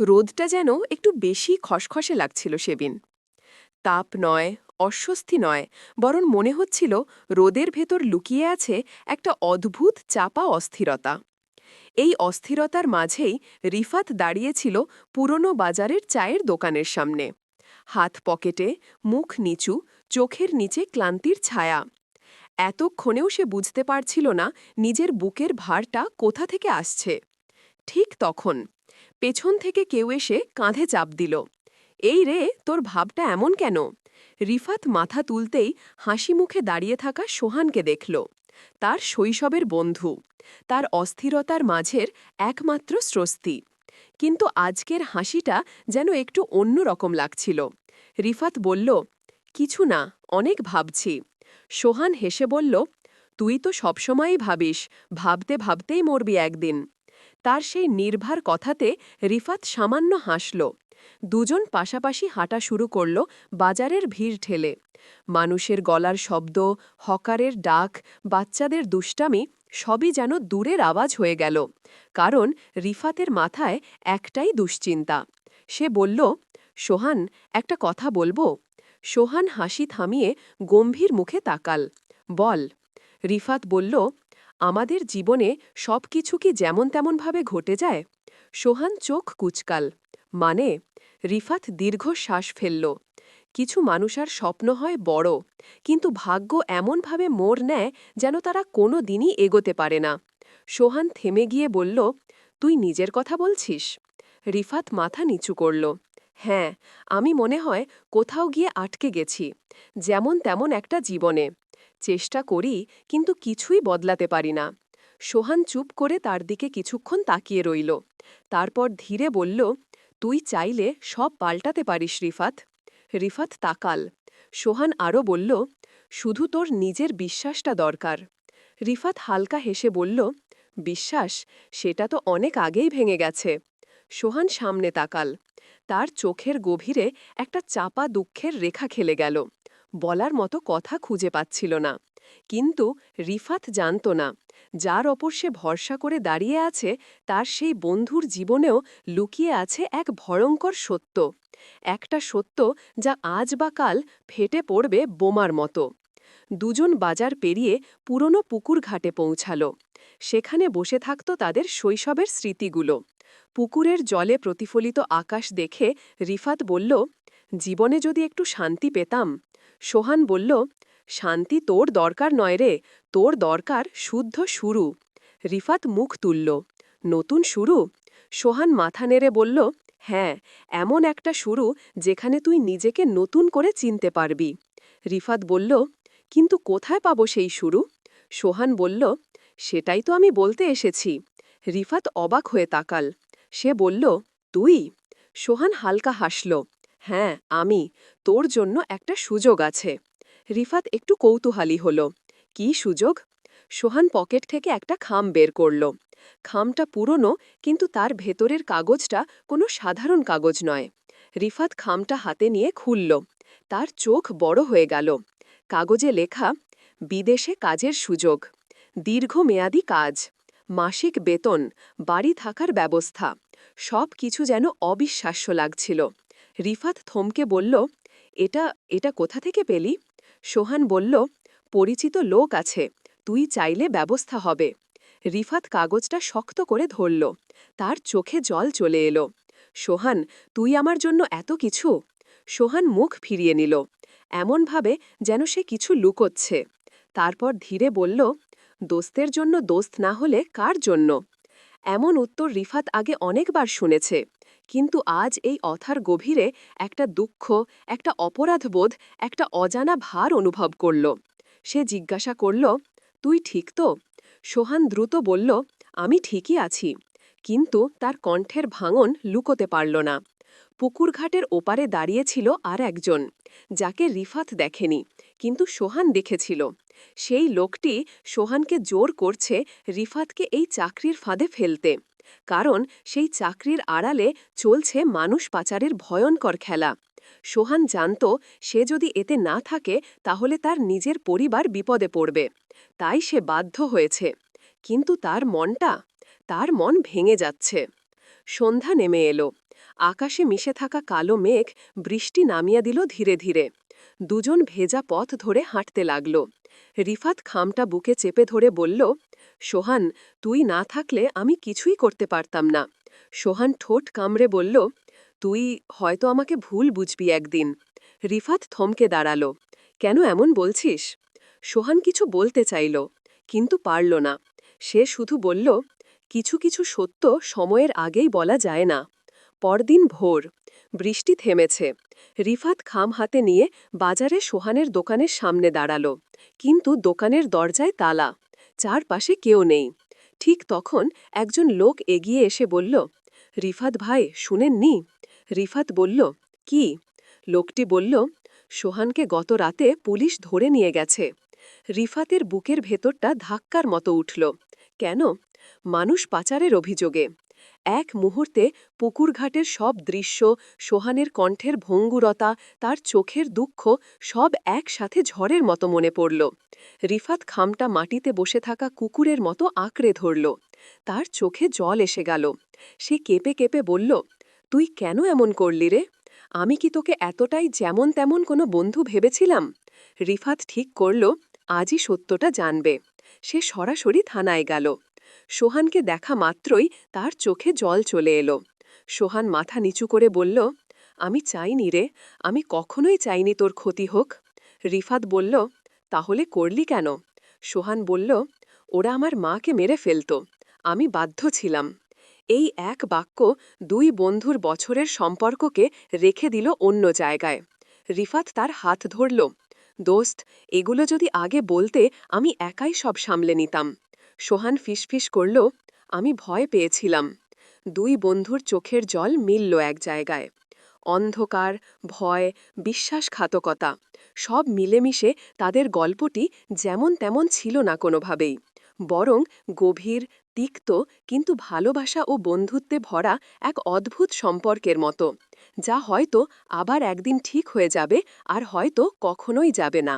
রোদটা যেন একটু বেশি খসখসে লাগছিল সেদিন। তাপ নয়, অস্বস্তি নয়, বরং মনে হচ্ছিল রোদের ভেতর লুকিয়ে আছে একটা অদ্ভুত চাপা অস্থিরতা। এই অস্থিরতার মাঝেই রিফাত দাঁড়িয়েছিল পুরনো বাজারের চায়ের দোকানের সামনে। হাত পকেটে, মুখ নিচু, চোখের নিচে ক্লান্তির ছায়া। এতক্ষণেও সে বুঝতে পারছিল না নিজের বুকের ভারটা কোথা থেকে আসছে। ঠিক তখন পেছন থেকে কেউ এসে কাঁধে চাপ দিল। এই রে, তোর ভাবটা এমন কেন? রিফাত মাথা তুলতেই হাসি মুখে দাঁড়িয়ে থাকা সোহানকে দেখল। তার শৈশবের বন্ধু, তার অস্থিরতার মাঝের একমাত্র স্বস্তি। কিন্তু আজকের হাসিটা যেন একটু অন্য রকম লাগছিল। রিফাত বলল, কিছু না, অনেক ভাবছি। সোহান হেসে বলল, তুই তো সবসময়ই ভাবিস, ভাবতে ভাবতেই মরবি একদিন। তার সেই নির্ভার কথাতে রিফাত সামান্য হাসল। দুজন পাশাপাশি হাঁটা শুরু করল বাজারের ভিড় ঠেলে। মানুষের গলার শব্দ, হকারের ডাক, বাচ্চাদের দুষ্টামি সবই যেন দূরের আওয়াজ হয়ে গেল। কারণ রিফাতের মাথায় একটাই দুশ্চিন্তা। সে বলল, সোহান, একটা কথা বলবো? সোহান হাসি থামিয়ে গম্ভীর মুখে তাকাল। বল। রিফাত বলল, আমাদের জীবনে সব কিছু কি যেমন তেমনভাবে ঘটে যায়? সোহান চোখ কুচকাল। মানে? রিফাত দীর্ঘশ্বাস ফেলল। কিছু মানুষের স্বপ্ন হয় বড়, কিন্তু ভাগ্য এমনভাবে মোড় নেয় যেন তারা কোনো দিনই এগোতে পারে না। সোহান থেমে গিয়ে বলল, তুই নিজের কথা বলছিস? রিফাত মাথা নিচু করল। হ্যাঁ, আমি মনে হয় কোথাও গিয়ে আটকে গেছি, যেমন তেমন একটা জীবনে। চেষ্টা করি, কিন্তু কিছুই বদলাতে পারি না। সোহান চুপ করে তার দিকে কিছুক্ষণ তাকিয়ে রইল। তারপর ধীরে বলল, তুই চাইলে সব পাল্টাতে পারিস রিফাত। রিফাত তাকাল। সোহান আরও বলল, শুধু তোর নিজের বিশ্বাসটা দরকার। রিফাত হালকা হেসে বলল, বিশ্বাস? সেটা তো অনেক আগেই ভেঙে গেছে। সোহান সামনে তাকাল। তার চোখের গভীরে একটা চাপা দুঃখের রেখা খেলে গেল। বলার মতো কথা খুঁজে পাচ্ছিল না। কিন্তু রিফাত জানত না, যার ওপর সে ভরসা করে দাঁড়িয়ে আছে তার সেই বন্ধুর জীবনেও লুকিয়ে আছে এক ভয়ঙ্কর সত্য। একটা সত্য যা আজ বা কাল ফেটে পড়বে বোমার মতো। দুজন বাজার পেরিয়ে পুরনো পুকুর ঘাটে পৌঁছাল। সেখানে বসে থাকত তাদের শৈশবের স্মৃতিগুলো। পুকুরের জলে প্রতিফলিত আকাশ দেখে রিফাত বলল, জীবনে যদি একটু শান্তি পেতাম। সোহান বলল, শান্তি তোর দরকার নয় রে, তোর দরকার শুদ্ধ শুরু। রিফাত মুখ তুলল। নতুন শুরু? সোহান মাথা নেড়ে বলল, হ্যাঁ, এমন একটা শুরু যেখানে তুই নিজেকে নতুন করে চিনতে পারবি। রিফাত বলল, কিন্তু কোথায় পাবো সেই শুরু? সোহান বলল, সেটাই তো আমি বলতে এসেছি। রিফাত অবাক হয়ে তাকাল। সে বলল, তুই? সোহান হালকা হাসল। হ্যাঁ, আমি। তোর জন্য একটা সুযোগ আছে। রিফাত একটু কৌতূহলী হল। কি সুযোগ? সোহান পকেট থেকে একটা খাম বের করল। খামটা পুরনো, কিন্তু তার ভেতরের কাগজটা কোনো সাধারণ কাগজ নয়। রিফাত খামটা হাতে নিয়ে খুলল। তার চোখ বড় হয়ে গেল। কাগজে লেখা, বিদেশে কাজের সুযোগ, দীর্ঘমেয়াদী কাজ, মাসিক বেতন, বাড়ি থাকার ব্যবস্থা। সব কিছু যেন অবিশ্বাস্য লাগছিল। রিফাত থমকে বলল, এটা এটা কোথা থেকে পেলি? সোহান বলল, পরিচিত লোক আছে, তুই চাইলে ব্যবস্থা হবে। রিফাত কাগজটা শক্ত করে ধরল। তার চোখে জল চলে এলো। সোহান, তুই আমার জন্য এত কিছু? সোহান মুখ ফিরিয়ে নিল, এমনভাবে যেন সে কিছু লুকোচ্ছে। তারপর ধীরে বলল, দোস্তের জন্য দোস্ত না হলে কার জন্য? এমন উত্তর রিফাত আগে অনেকবার শুনেছে, কিন্তু আজ এই অথার গভীরে একটা দুঃখ, একটা অপরাধবোধ, একটা অজানা ভার অনুভব করল। সে জিজ্ঞাসা করল, তুই ঠিক তো? সোহান দ্রুত বলল, আমি ঠিকই আছি। কিন্তু তার কণ্ঠের ভাঙন লুকোতে পারল না। পুকুরঘাটের ওপারে দাঁড়িয়েছিল আর একজন, যাকে রিফাত দেখেনি, কিন্তু সোহান দেখেছিল। সেই লোকটি সোহানকে জোর করছে রিফাতকে এই চাকরির ফাঁদে ফেলতে। কারণ সেই চাকরির আড়ালে চলছে মানুষ পাচারের ভয়ঙ্কর খেলা। সোহান জানত, সে যদি এতে না থাকে তাহলে তার নিজের পরিবার বিপদে পড়বে। তাই সে বাধ্য হয়েছে। কিন্তু তার মনটা, তার মন ভেঙে যাচ্ছে। সন্ধ্যা নেমে এলো। আকাশে মিশে থাকা কালো মেঘ বৃষ্টি নামিয়ে দিল ধীরে ধীরে। দুজন ভেজা পথ ধরে হাঁটতে লাগল। রিফাত খামটা বুকে চেপে ধরে বলল, সোহান, তুই না থাকলে আমি কিছুই করতে পারতাম না। সোহান ঠোঁট কামড়ে বলল, তুই হয়তো আমাকে ভুল বুঝবি একদিন। রিফাত থমকে দাঁড়াল। কেন এমন বলছিস? সোহান কিছু বলতে চাইল, কিন্তু পারল না। সে শুধু বলল, কিছু কিছু সত্য সময়ের আগেই বলা যায় না। পরদিন ভোর, বৃষ্টি থেমেছে। রিফাত খাম হাতে নিয়ে বাজারে সোহানের দোকানের সামনে দাঁড়াল, কিন্তু দোকানের দরজায় তালা, চারপাশে কেউ নেই। ঠিক তখন একজন লোক এগিয়ে এসে বলল, রিফাত ভাই, শুনেননি? রিফাত বলল, কি? লোকটি বলল, সোহানকে গত রাতে পুলিশ ধরে নিয়ে গেছে। রিফাতের বুকের ভেতরটা ধাক্কার মতো উঠল। কেন? মানুষ পাচারের অভিযোগে। এক মুহূর্তে পুকুরঘাটের সব দৃশ্য, সোহানের কণ্ঠের ভঙ্গুরতা, তার চোখের দুঃখ সব একসাথে ঝড়ের মতো মনে পড়ল। রিফাত খামটা মাটিতে বসে থাকা কুকুরের মতো আঁকড়ে ধরল। তার চোখে জল এসে গেল। সে কেঁপে কেঁপে বলল, তুই কেন এমন করলি রে? আমি কি তোকে এতটাই যেমন তেমন কোনো বন্ধু ভেবেছিলাম? রিফাত ঠিক করল, আজই সত্যটা জানবে। সে সরাসরি থানায় গেল। সোহানকে দেখা মাত্রই তার চোখে জল চলে এলো। সোহান মাথা নিচু করে বলল, আমি চাইনি রে, আমি কখনোই চাইনি তোর ক্ষতি হোক। রিফাত বলল, তাহলে করলি কেন? সোহান বলল, ওরা আমার মাকে মেরে ফেলত, আমি বাধ্য ছিলাম। এই এক বাক্য দুই বন্ধুর বছরের সম্পর্ককে রেখে দিল অন্য জায়গায়। রিফাত তার হাত ধরল, দোস্ত, এগুলো যদি আগে বলতে আমি একাই সব সামলে নিতাম। সোহান ফিসফিস করল, আমি ভয় পেয়েছিলাম। দুই বন্ধুর চোখের জল মিলল এক জায়গায়। অন্ধকার, ভয়, বিশ্বাসঘাতকতা সব মিলেমিশে তাদের গল্পটি যেমন তেমন ছিল না কোনোভাবেই, বরং গভীর, তিক্ত, কিন্তু ভালোবাসা ও বন্ধুত্বে ভরা এক অদ্ভুত সম্পর্কের মতো, যা হয়তো আবার একদিন ঠিক হয়ে যাবে, আর হয়তো কখনোই যাবে না।